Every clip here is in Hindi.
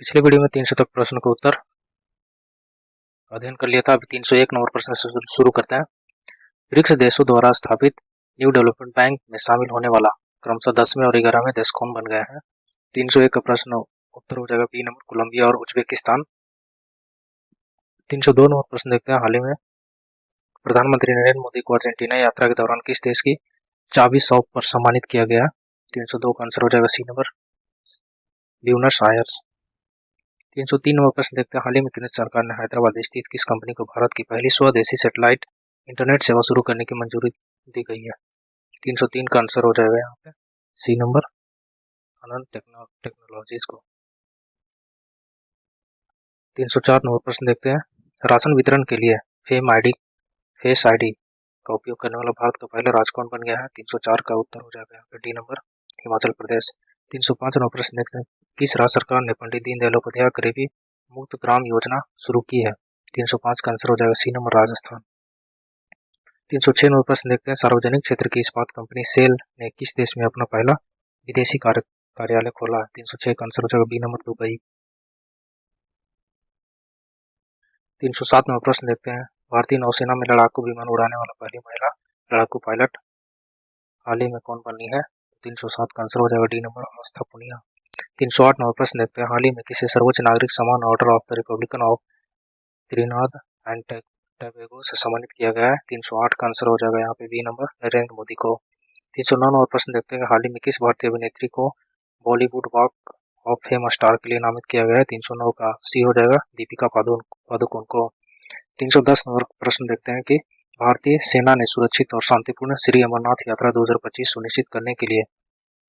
पिछले वीडियो में 300 तक प्रश्न का उत्तर अध्ययन कर लिया था। अभी 301 नंबर प्रश्न से शुरू करते हैं। ब्रिक्स देशों द्वारा स्थापित न्यू डेवलपमेंट बैंक में शामिल होने वाला क्रमशः 10वें और 11वें देश कौन बन गए हैं। 301 का प्रश्न उत्तर हो जाएगा बी नंबर, कोलंबिया और उज्बेकिस्तान। 302 नंबर प्रश्न देखते हैं। हाल ही में प्रधानमंत्री नरेंद्र मोदी को अर्जेंटीना यात्रा के दौरान किस देश की चाबी सौंप पर सम्मानित किया गया। 302 का आंसर हो जाएगा C number, Buenos Aires. 303 number प्रश्न देखते हैं। हाल ही में केंद्र सरकार ने हैदराबाद स्थित किस कंपनी को भारत की पहली स्वदेशी सैटेलाइट इंटरनेट सेवा शुरू करने की मंजूरी दी गई है। 303 का आंसर हो जाएगा यहाँ पे सी नंबर, अनंत टेक्नोलॉजीज को। 304 नंबर प्रश्न देखते हैं। राशन वितरण के लिए फेस आईडी का उपयोग करने वाला भारत का पहला राज्य कौन बन गया है। 304 का उत्तर हो जाएगा यहाँ पे D number, Himachal Pradesh. 305 number प्रश्न देखते हैं। किस राज्य सरकार ने पंडित दीनदयाल उपाध्याय गरीबी मुक्त ग्राम योजना शुरू की है। 305 का आंसर हो जाएगा सी नंबर, राजस्थान। 306 नंबर प्रश्न देखते हैं। सार्वजनिक क्षेत्र की इस्पात कंपनी सेल ने किस देश में अपना पहला विदेशी कार्यालय खोला है। 306 का आंसर हो जाएगा बी नंबर, दुबई। 307 नंबर प्रश्न देखते हैं। भारतीय नौसेना में लड़ाकू विमान उड़ाने वाला पहली महिला लड़ाकू पायलट हाल ही में कौन बनी है। 307 का आंसर हो जाएगा डी नंबर, आस्था पुनिया। 308 नंबर प्रश्न देखते हैं। हाल ही में किसी सर्वोच्च नागरिक सम्मान order of the Republican of त्रिनाद and Tobago से सम्मानित किया गया है। 308 का आंसर हो जाएगा यहाँ पे बी नंबर, नरेंद्र मोदी को। 309 नंबर प्रश्न देखते हैं। हाल ही में किस भारतीय अभिनेत्री को Bollywood walk of fame star के लिए नामित किया गया है। 309 का सी हो जाएगा, दीपिका पादुकोण को। 310 नंबर प्रश्न देखते हैं कि भारतीय सेना ने सुरक्षित और शांतिपूर्ण श्री अमरनाथ यात्रा 2025 सुनिश्चित करने के लिए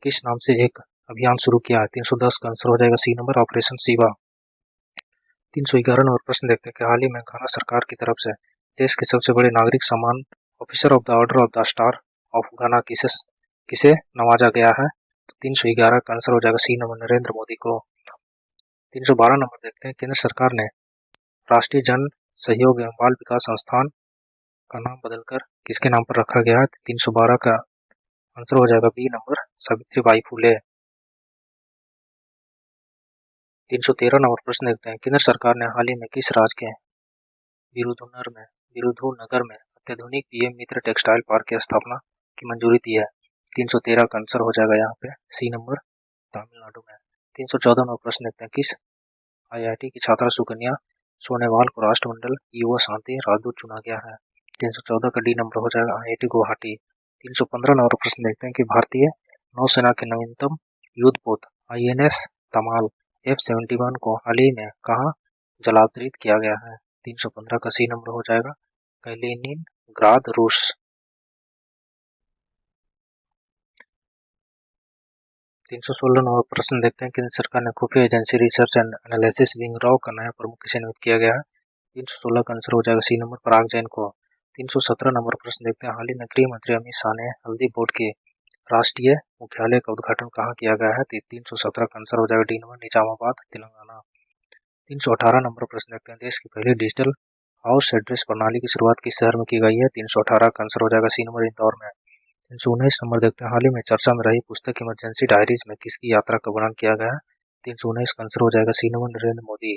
किस नाम से एक अभियान शुरू किया है। 310 का आंसर हो जाएगा C number, Operation Shiva. 311 number प्रश्न देखते हैं कि हाल ही में घाना सरकार की तरफ से देश के सबसे बड़े नागरिक सम्मान officer of the order of the star of घाना किसे नवाजा गया है। तो 311 का आंसर हो जाएगा सी नंबर, नरेंद्र मोदी को। 312 नंबर देखते हैं। केंद्र सरकार ने राष्ट्रीय जन सहयोग एवं बाल विकास संस्थान का नाम बदलकर किसके नाम पर रखा गया है। 312 का आंसर हो जाएगा B number, Savitribai Phule. 313 number प्रश्न देखते हैं। केंद्र सरकार ने हाल ही में किस राज्य के विरुधुनगर में अत्याधुनिक पीएम मित्र टेक्सटाइल पार्क की स्थापना की मंजूरी दी है। 313 का आंसर हो जाएगा यहाँ पे सी नंबर, तमिलनाडु में। 314 नंबर प्रश्न देखते हैं। किस आईआईटी की छात्रा सुकन्या सोनेवाल को राष्ट्रमंडल युवा शांति राजदूत चुना गया है। 314 का डी नंबर हो जाएगा, आईआईटी गुवाहाटी। 315 नंबर प्रश्न देखते हैं कि भारतीय नौसेना के नवीनतम युद्धपोत INS तमाल F-71 को हाल ही में कहाँ जलावतरित किया गया है। 315 का सी नंबर हो जाएगा, कैलिनिनग्राद, रूस। 316 नंबर प्रश्न देखते हैं। केंद्र सरकार ने खुफिया agency research and analysis wing raw का नया प्रमुख किसे नियुक्त किया गया है। 316 का आंसर हो जाएगा सी नंबर, पराग जैन को। 317 नंबर प्रश्न देखते हैं। हाल ही में गृह मंत्री अमित शाह ने हल्दी बोर्ड के राष्ट्रीय मुख्यालय का उद्घाटन कहाँ किया गया है। 317 का आंसर हो जाएगा D number, Nizamabad, Telangana. 318 number प्रश्न देखते हैं। देश की पहली डिजिटल हाउस एड्रेस प्रणाली की शुरुआत किस शहर में की गई है। 318 का आंसर हो जाएगा सी नंबर, इंदौर में। 319 नंबर देखते हैं। हाल ही में चर्चा में रही पुस्तक इमरजेंसी डायरीज में किसकी यात्रा का वर्णन किया गया है। 319 का आंसर हो जाएगा C number, Narendra Modi.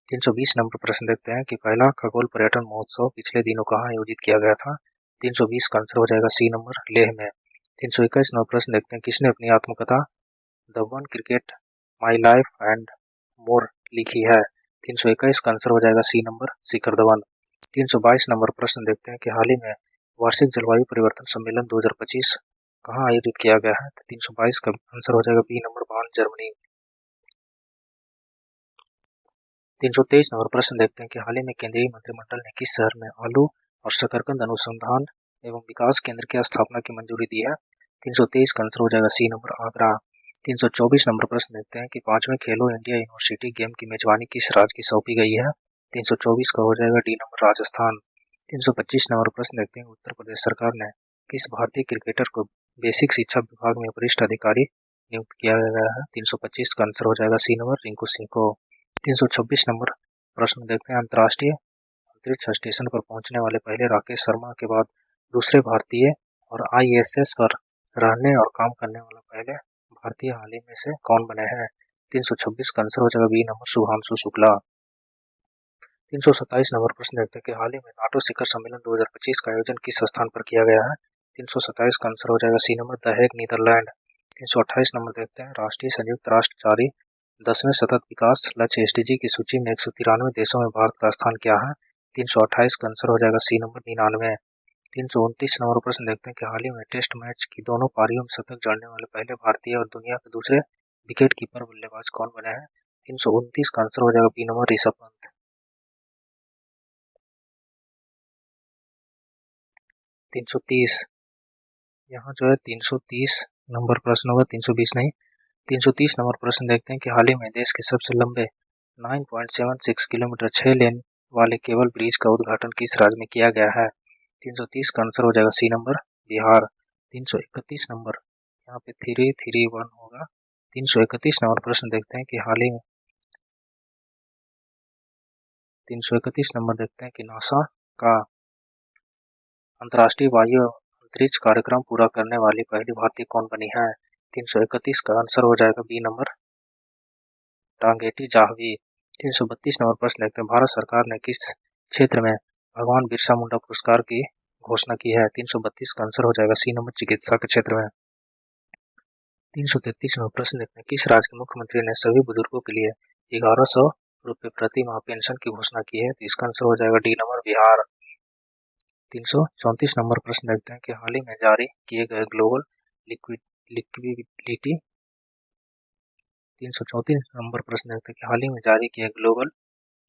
320 number प्रश्न देखते हैं कि पहला खगोल पर्यटन महोत्सव पिछले दिनों कहाँ आयोजित किया गया था। 320 का आंसर हो जाएगा सी नंबर, लेह में। 321 नंबर प्रश्न देखते हैं। किसने अपनी आत्मकथा the one cricket my life and more लिखी है। 321 का आंसर हो जाएगा C number, Shikhar Dhawan. 322 number प्रश्न देखते हैं कि हाल ही में वार्षिक जलवायु परिवर्तन सम्मेलन 2025 कहाँ आयोजित किया गया है। 322 का आंसर हो जाएगा बी नंबर, बार्न, जर्मनी। 323 नंबर प्रश्न देखते हैं कि हाल ही में केंद्रीय मंत्रिमंडल ने किस शहर में आलू और शकरकंद अनुसंधान एवं विकास केंद्र की स्थापना की मंजूरी दी है। 323 का आंसर हो जाएगा सी नंबर, आगरा। 324 नंबर प्रश्न देखते हैं कि 5वें खेलो इंडिया यूनिवर्सिटी गेम की मेजबानी किस राज्य की सौंपी गई है। 324 का हो जाएगा डी नंबर, राजस्थान। 325 नंबर प्रश्न देखते हैं। उत्तर प्रदेश सरकार ने किस भारतीय क्रिकेटर को बेसिक शिक्षा विभाग में वरिष्ठ अधिकारी नियुक्त किया गया है। 325 का आंसर हो जाएगा सी नंबर, रिंकू सिंह को। 326 नंबर प्रश्न देखते हैं। अंतर्राष्ट्रीय अंतरिक्ष स्टेशन पर पहुंचने वाले पहले राकेश शर्मा के बाद दूसरे भारतीय और ISS पर रहने और काम करने वाला पहले भारतीय हाल ही में से कौन बने हैं। 326 का आंसर हो जाएगा B number Shubhanshu Shukla. 327 number प्रश्न देखते हैं कि हाल ही में नाटो शिखर सम्मेलन 2025 का आयोजन किस स्थान पर किया गया है। 327 का आंसर हो जाएगा C number the Hague Netherlands. 328 number देखते हैं राष्ट्रीय संयुक्त राष्ट्र जारी 10वें सतत विकास लक्ष्य SDG की सूची में 193 देशों में भारत का स्थान क्या है। 328 का आंसर हो जाएगा सी नंबर 99। 329 नंबर प्रश्न देखते हैं कि हाल ही में टेस्ट मैच की दोनों पारियों में शतक जड़ने वाले पहले भारतीय और दुनिया के दूसरे विकेट कीपर बल्लेबाज कौन बने हैं। 329 का आंसर हो जाएगा बी नंबर ऋषभ पंत। 330 यहाँ जो है 330 नंबर प्रश्न होगा, 320 नहीं। 330 नंबर प्रश्न देखते हैं कि हाल ही में देश के सबसे लंबे 9.76 किलोमीटर 6 लेन वाले केबल ब्रिज का उद्घाटन किस राज्य में किया गया है। 330 का आंसर हो जाएगा सी नंबर बिहार। 331 नंबर यहाँ पे 331 होगा। 331 नंबर प्रश्न देखते हैं कि हाल ही में 331 नंबर देखते हैं कि नासा का अंतर्राष्ट्रीय वायु अंतरिक्ष कार्यक्रम पूरा करने वाली पहली भारतीय कौन बनी है। 331 का आंसर हो जाएगा बी नंबर टांगेटी जाह्वी। 332 नंबर प्रश्न देखते हैं भारत सरकार ने किस क्षेत्र में भगवान बिरसा मुंडा पुरस्कार की घोषणा की है। 332 का आंसर हो जाएगा सी नंबर चिकित्सा के क्षेत्र में। 333 नंबर प्रश्न देखते हैं किस राज्य के मुख्यमंत्री ने सभी बुजुर्गों के लिए 1100 रुपये प्रति माह पेंशन की घोषणा की है। तो इसका आंसर हो जाएगा डी नंबर बिहार। 334 नंबर प्रश्न देखते हैं कि हाल ही में जारी किए गए ग्लोबल लिक्विडिटी 334 नंबर प्रश्न देखते हैं कि हाल ही में जारी किए ग्लोबल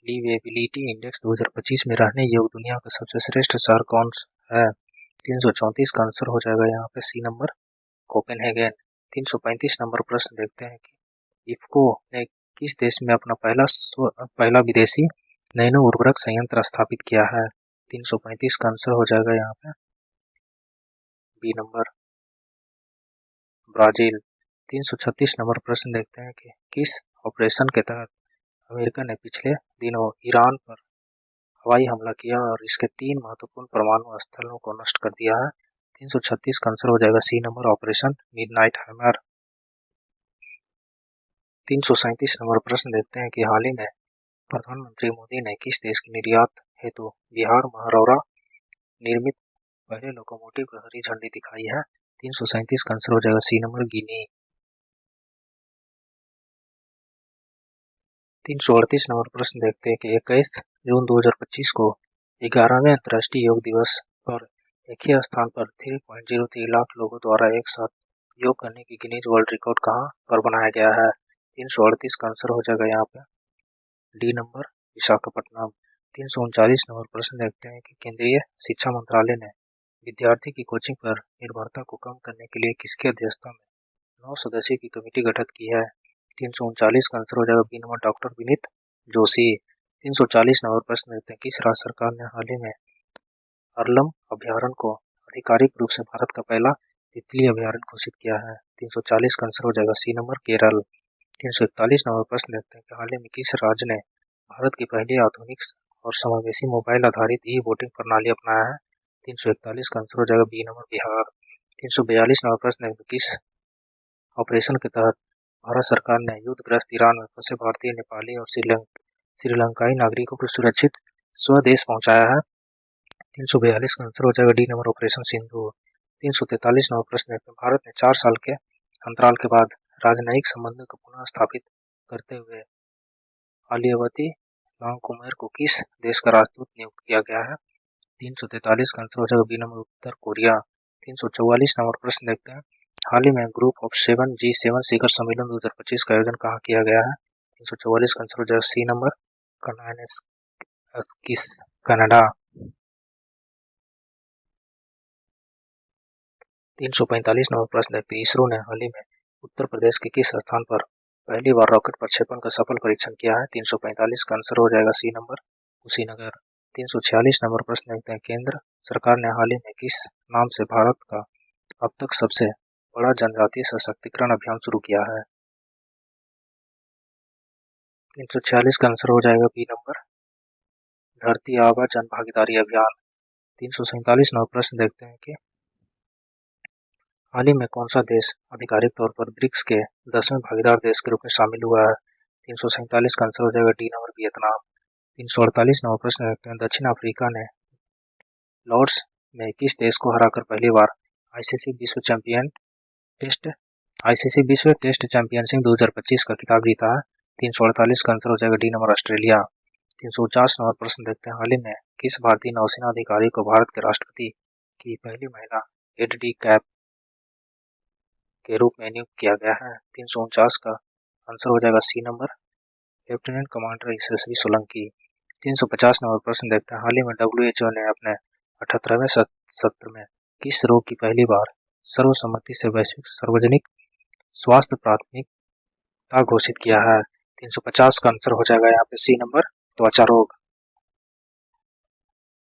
लिवेबिलिटी इंडेक्स 2025 में रहने योग्य दुनिया का सबसे श्रेष्ठ शहर कौन है। 334 का आंसर हो जाएगा यहाँ पे सी नंबर कोपेनहेगन। 335 नंबर प्रश्न देखते हैं कि इफ्को ने किस देश में अपना पहला विदेशी नैनो उर्वरक संयंत्र स्थापित किया है। 335 का आंसर हो जाएगा यहाँ पे बी नंबर ब्राजील। 336 नंबर प्रश्न देखते हैं कि किस ऑपरेशन के तहत अमेरिका ने पिछले दिनों ईरान पर हवाई हमला किया और इसके 3 महत्वपूर्ण परमाणु स्थलों को नष्ट कर दिया है। 336 का आंसर हो जाएगा C number Operation Midnight Hammer. 337 number प्रश्न देखते हैं कि हाल ही में प्रधानमंत्री मोदी ने किस देश के निर्यात हेतु बिहार महरौरा निर्मित पहले लोकोमोटिव को हरी झंडी दिखाई है। 337 का आंसर हो जाएगा सी नंबर गिनी। 338 नंबर प्रश्न देखते हैं कि 21 जून 2025 को 11वें अंतर्राष्ट्रीय योग दिवस पर एक ही स्थान पर 3.03 लाख लोगों द्वारा एक साथ योग करने की गिनीज वर्ल्ड रिकॉर्ड कहां पर बनाया गया है। 338 का आंसर हो जाएगा यहाँ पे डी नंबर विशाखापट्टनम। 339 नंबर प्रश्न देखते हैं कि केंद्रीय शिक्षा मंत्रालय ने विद्यार्थी की कोचिंग पर निर्भरता को कम करने के लिए किसकी अध्यक्षता में 9 सदस्यीय की कमेटी गठित की है। 339 का आंसर हो जाएगा B number doctor Vineet Joshi. 340 number प्रश्न देखते हैं किस राज्य सरकार ने हाल ही में अरलम अभ्यारण्य को आधिकारिक रूप से भारत का पहला तितली अभ्यारण्य घोषित किया है। 340 का आंसर हो जाएगा सी नंबर केरल। 341 नंबर प्रश्न देखते हैं कि हाल ही में किस राज्य ने भारत की पहली आधुनिक और समावेशी मोबाइल आधारित ई वोटिंग प्रणाली अपनाया है। 341 का आंसर हो जाएगा बी नंबर बिहार। 342 नंबर प्रश्न है किस ऑपरेशन के तहत भारत सरकार ने युद्धग्रस्त ईरान में फंसे भारतीय, नेपाली और श्रीलंकाई नागरिकों को सुरक्षित स्वदेश पहुंचाया है। 342 का आंसर हो जाएगा D number operation Sindhu. 343 number प्रश्न है भारत ने 4 साल के अंतराल के बाद राजनयिक संबंधों को पुनः स्थापित करते हुए आलियावती लांगकुमेर को किस देश का राजदूत नियुक्त किया गया है। 343 का आंसर हो जाएगा बी नंबर उत्तर कोरिया। 344 नंबर प्रश्न देखते हैं हाल ही में ग्रुप ऑफ 7 G7 शिखर सम्मेलन 2025 का आयोजन कहाँ किया गया है। 344 का आंसर हो जाएगा सी नंबर कनाडा। 345 नंबर प्रश्न देखते हैं इसरो ने हाल ही में उत्तर प्रदेश के किस स्थान पर पहली बार रॉकेट प्रक्षेपण का सफल परीक्षण किया है। 345 का आंसर हो जाएगा सी नंबर कुशीनगर। 346 नंबर प्रश्न देखते हैं केंद्र सरकार ने हाल ही में किस नाम से भारत का अब तक सबसे बड़ा जनजातीय सशक्तिकरण अभियान शुरू किया है। 346 का आंसर हो जाएगा बी नंबर धरती आबा जन भागीदारी अभियान। 347 नंबर प्रश्न देखते हैं कि हाल ही में कौन सा देश आधिकारिक तौर पर ब्रिक्स के 10वें भागीदार देश के रूप में शामिल हुआ है? 347 का आंसर हो जाएगा डी नंबर वियतनाम। 348 नंबर प्रश्न देखते हैं। दक्षिण अफ्रीका ने लॉर्ड्स में किस देश को हराकर पहली बार आईसीसी विश्व टेस्ट चैंपियनशिप 2025 का खिताब जीता है? 348 का आंसर हो जाएगा डी नंबर ऑस्ट्रेलिया। 349 नंबर प्रश्न देखते हैं। हाल ही में किस भारतीय नौसेना अधिकारी को भारत के राष्ट्रपति की पहली महिला एड.डी. कैप के रूप में नियुक्त किया गया है? 349 का आंसर हो जाएगा सी नंबर, लेफ्टिनेंट कमांडर यशस्वी सोलंकी। 350 नंबर प्रश्न देखते हैं। हाल ही में WHO ने अपने 78वें सत्र में किस रोग की पहली बार सर्वसम्मति से वैश्विक सार्वजनिक स्वास्थ्य प्राथमिकता घोषित किया है? 350 का आंसर हो जाएगा यहाँ पे सी नंबर, त्वचा रोग।